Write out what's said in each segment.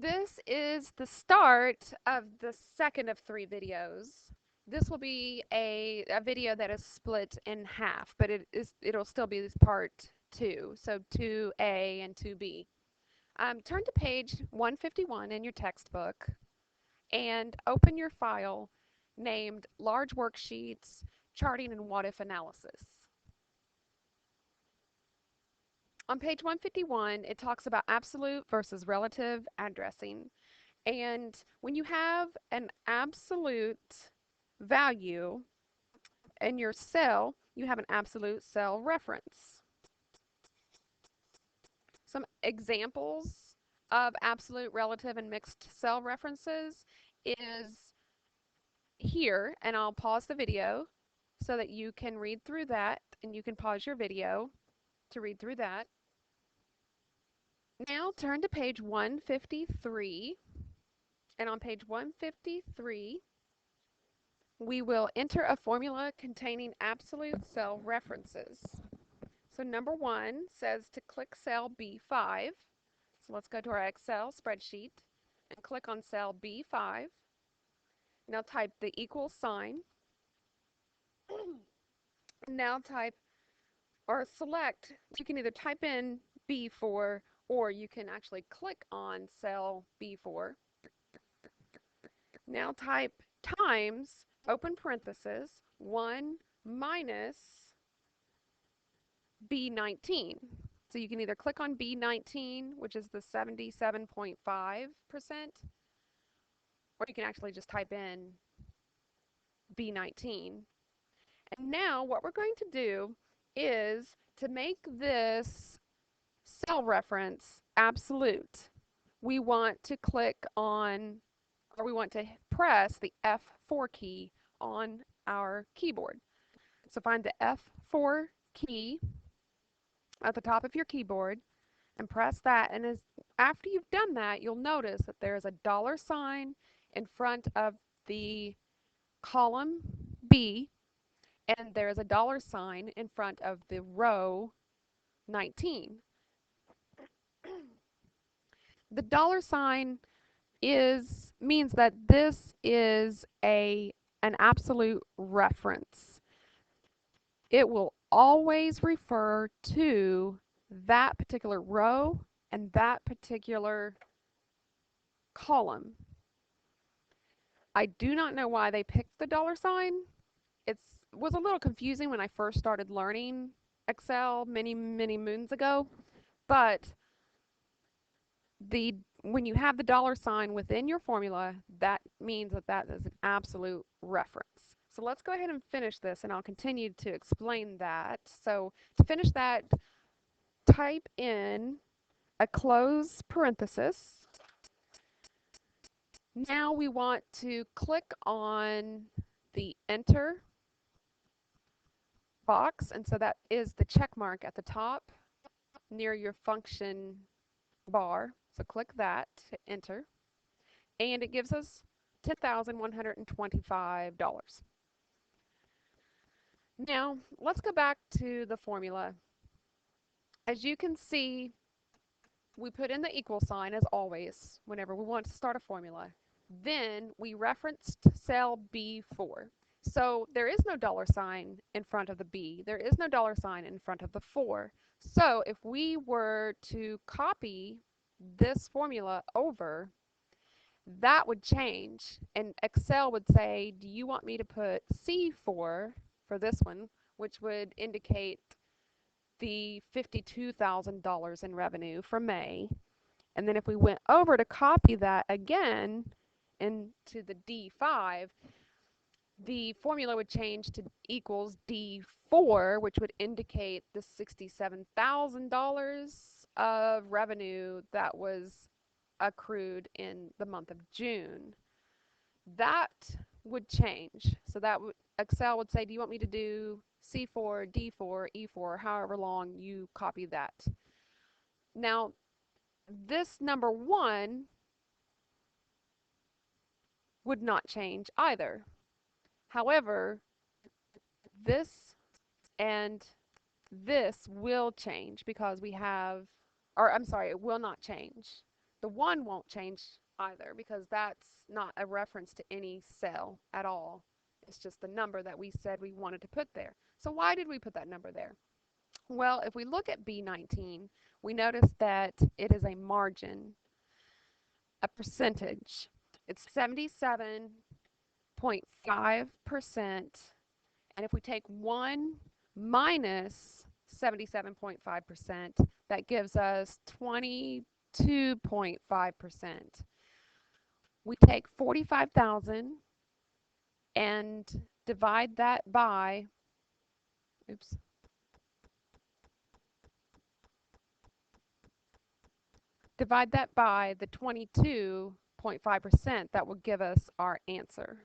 This is the start of the second of 3 videos. This will be a video that is split in half, but it'll still be this part 2, so 2A and 2B. Turn to page 151 in your textbook and open your file named Large Worksheets, Charting and What If Analysis. On page 151, it talks about absolute versus relative addressing. And when you have an absolute value in your cell, you have an absolute cell reference. Some examples of absolute, relative, and mixed cell references is here, and I'll pause the video so that you can read through that, and you can pause your video to read through that. Now turn to page 153, and on page 153, we will enter a formula containing absolute cell references. So number 1 says to click cell B5. So let's go to our Excel spreadsheet and click on cell B5. Now type the equal sign. Now type or select, you can either type in B4 or you can actually click on cell B4. Now type times, open parenthesis, 1 minus B19. So you can either click on B19, which is the 77.5%, or you can actually just type in B19. And now what we're going to do is to make this cell reference absolute, we want to click on, or we want to press the F4 key on our keyboard. So find the F4 key at the top of your keyboard and press that, and after you've done that, you'll notice that there's a $sign in front of the column B, and there's a $sign in front of the row 19. The $sign means that this is an absolute reference. It will always refer to that particular row and that particular column. I do not know why they picked the $sign. It was a little confusing when I first started learning Excel many moons ago, but when you have the $sign within your formula, that means that is an absolute reference. So let's go ahead and finish this, and I'll continue to explain that. So to finish that, type in a close parenthesis. Now we want to click on the Enter box, and so that is the check mark at the top near your function bar. So click that to enter, and it gives us $10,125. Now let's go back to the formula. As you can see, we put in the equal sign as always whenever we want to start a formula. Then we referenced cell B4. So there is no $sign in front of the B. There is no $sign in front of the 4. So if we were to copy this formula over, that would change, and Excel would say, do you want me to put C4 for this one, which would indicate the $52,000 in revenue for May. And then if we went over to copy that again into the D5, the formula would change to equals D4, which would indicate the $67,000 of revenue that was accrued in the month of June. That would change. So that Excel would say, do you want me to do C4, D4, E4, however long you copy that. Now, this number 1 would not change either. However, this and this will change because we have, or I'm sorry, it will not change. The 1 won't change either because that's not a reference to any cell at all. It's just the number that we said we wanted to put there. So why did we put that number there? Well, if we look at B19, we notice that it is a margin, a percentage. It's 77.5%. And if we take 1 minus 77.5%, that gives us 22.5%. We take 45,000 and divide that by, oops, divide that by the 22.5%, that will give us our answer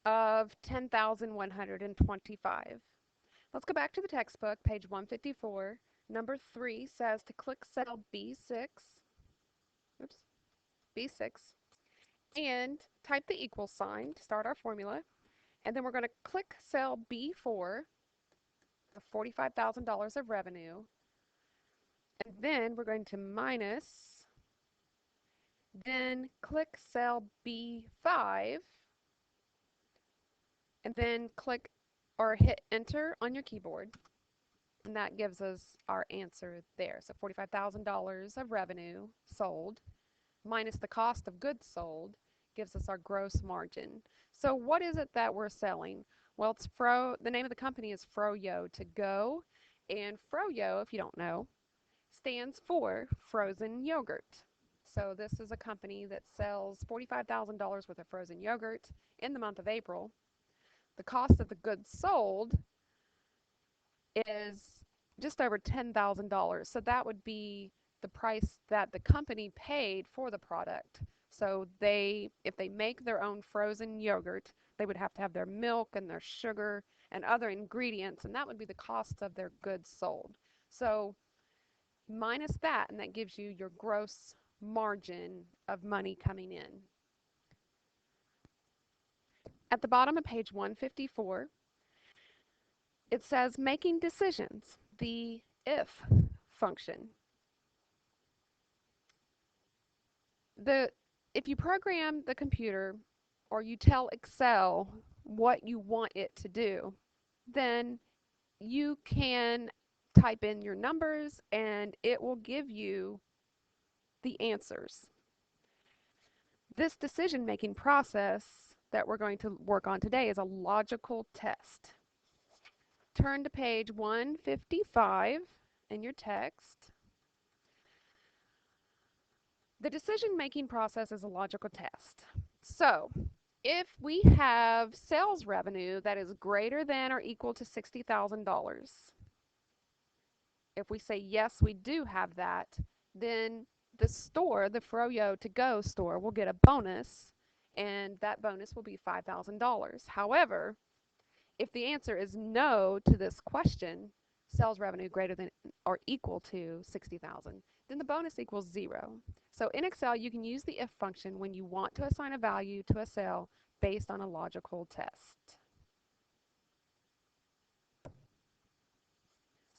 of 10,125. Let's go back to the textbook, page 154. Number 3 says to click cell B6, oops, B6, and type the equal sign to start our formula. And then we're going to click cell B4, the $45,000 of revenue. And then we're going to minus, then click cell B5, and then click or hit enter on your keyboard. And that gives us our answer there. So $45,000 of revenue sold minus the cost of goods sold gives us our gross margin. So what is it that we're selling? Well, it's the name of the company is Froyo to go, and Froyo, if you don't know, stands for frozen yogurt. So this is a company that sells $45,000 worth of frozen yogurt in the month of April. The cost of the goods sold is just over $10,000. So that would be the price that the company paid for the product. So if they make their own frozen yogurt, they would have to have their milk and their sugar and other ingredients, and that would be the cost of their goods sold. So minus that, and that gives you your gross margin of money coming in. At the bottom of page 154, it says making decisions, the if function. If you program the computer or you tell Excel what you want it to do, then you can type in your numbers and it will give you the answers. This decision-making process that we're going to work on today is a logical test. Turn to page 155 in your text. The decision-making process is a logical test. So, if we have sales revenue that is greater than or equal to $60,000, if we say yes, we do have that, then the store, the Froyo to go store, will get a bonus, and that bonus will be $5,000. However, if the answer is no to this question, sales revenue greater than or equal to 60,000, then the bonus equals 0. So in Excel, you can use the if function when you want to assign a value to a cell based on a logical test.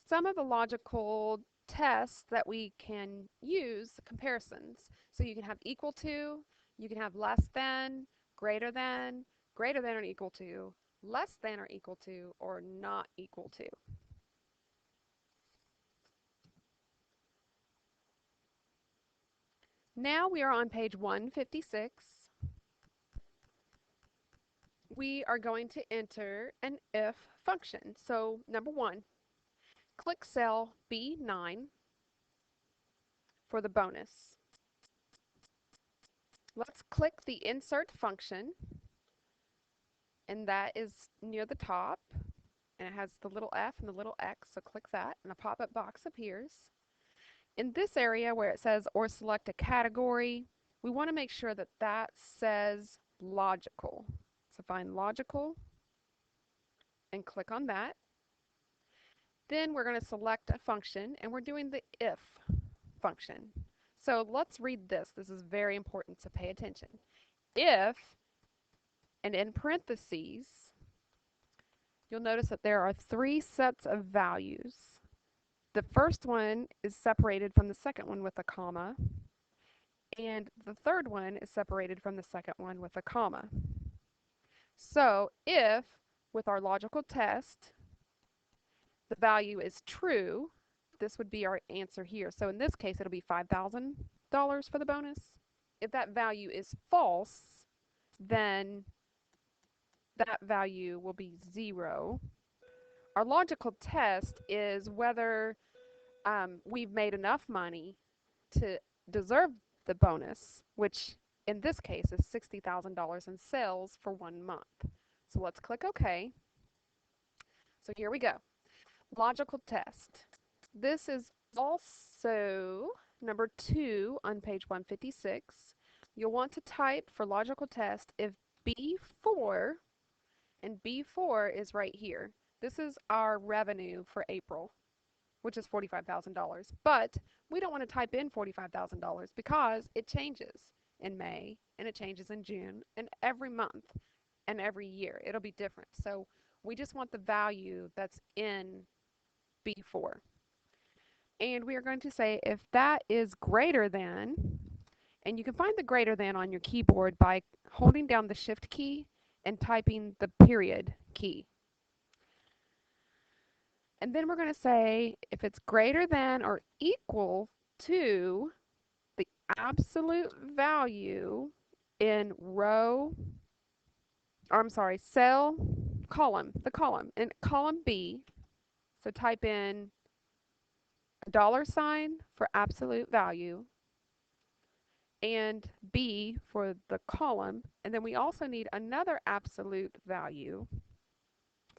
Some of the logical tests that we can use, comparisons. So you can have equal to, you can have less than, greater than or equal to, less than or equal to, or not equal to. Now we are on page 156. We are going to enter an if function. So number 1, click cell B9 for the bonus. Let's click the insert function, and that is near the top, and it has the little F and the little X, so click that, and a pop-up box appears. In this area where it says or select a category, we want to make sure that that says logical. So find logical and click on that. Then we're going to select a function, and we're doing the if function. So let's read this. This is very important, so pay attention. If, and in parentheses, you'll notice that there are 3 sets of values. The first one is separated from the second one with a comma, and the third one is separated from the second one with a comma. So if, with our logical test, the value is true, this would be our answer here. So in this case, it'll be $5,000 for the bonus. If that value is false, then that value will be 0. Our logical test is whether we've made enough money to deserve the bonus, which in this case is $60,000 in sales for 1 month. So let's click OK. So here we go. Logical test. This is also number 2 on page 156. You'll want to type for logical test if B4, and B4 is right here. This is our revenue for April, which is $45,000. But we don't want to type in $45,000 because it changes in May, and it changes in June, and every month and every year it'll be different. So we just want the value that's in B4. And we are going to say if that is greater than, and you can find the greater than on your keyboard by holding down the Shift key and typing the period key. And then we're going to say if it's greater than or equal to the absolute value in row, or I'm sorry, cell, column, the column, in column B. So type in $sign for absolute value and B for the column. And then we also need another absolute value.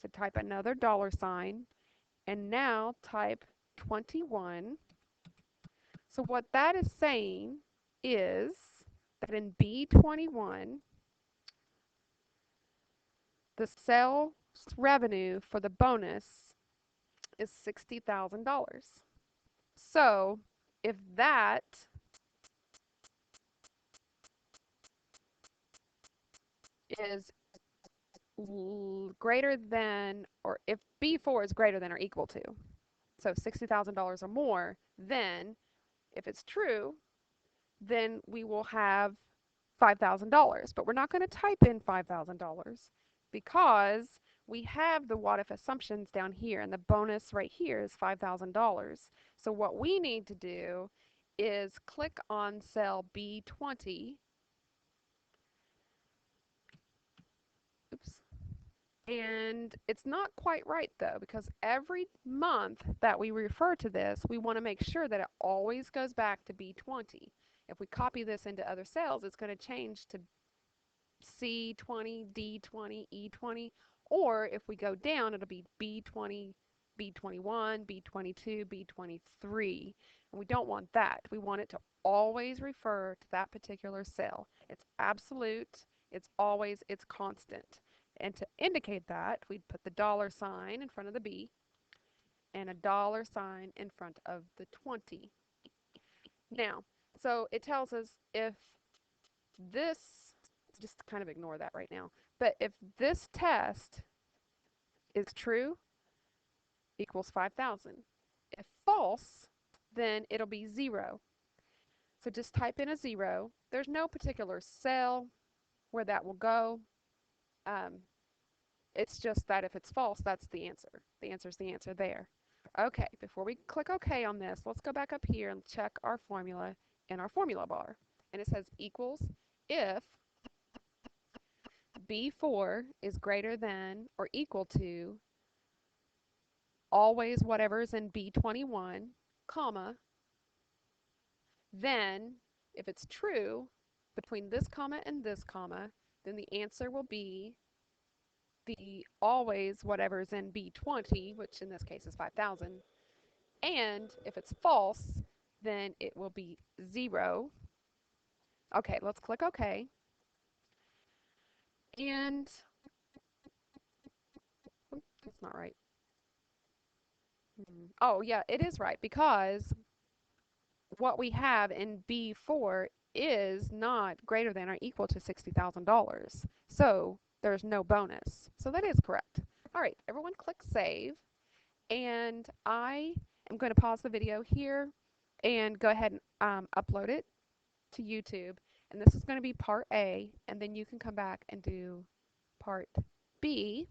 So type another $sign and now type 21. So what that is saying is that in B21, the sales revenue for the bonus is $60,000. So if that is greater than, or if B4 is greater than or equal to, so $60,000 or more, then if it's true, then we will have $5,000. But we're not going to type in $5,000 because we have the what if assumptions down here, and the bonus right here is $5,000. So what we need to do is click on cell B20. Oops. And it's not quite right though, because every month that we refer to this, we want to make sure that it always goes back to B20. If we copy this into other cells, it's going to change to C20, D20, E20, or if we go down, it'll be B20, B21, B22, B23. And we don't want that. We want it to always refer to that particular cell. It's absolute, it's always, it's constant. And to indicate that, we'd put the $sign in front of the B and a $sign in front of the 20. Now, so it tells us if this, just kind of ignore that right now, but if this test is true, equals 5,000. If false, then it'll be 0. So just type in a 0. There's no particular cell where that will go. It's just that if it's false, that's the answer. The answer is the answer there. Okay, before we click OK on this, let's go back up here and check our formula in our formula bar. And it says equals if B4 is greater than or equal to always whatever's in B21, comma, then if it's true between this comma and this comma, then the answer will be the always whatever's in B20, which in this case is 5,000. And if it's false, then it will be 0. Okay, let's click OK. And that's not right. Oh, yeah, it is right, because what we have in B4 is not greater than or equal to $60,000. So there's no bonus. So that is correct. All right, everyone click save. And I I'm going to pause the video here and go ahead and upload it to YouTube. And this is going to be part A, and then you can come back and do part B.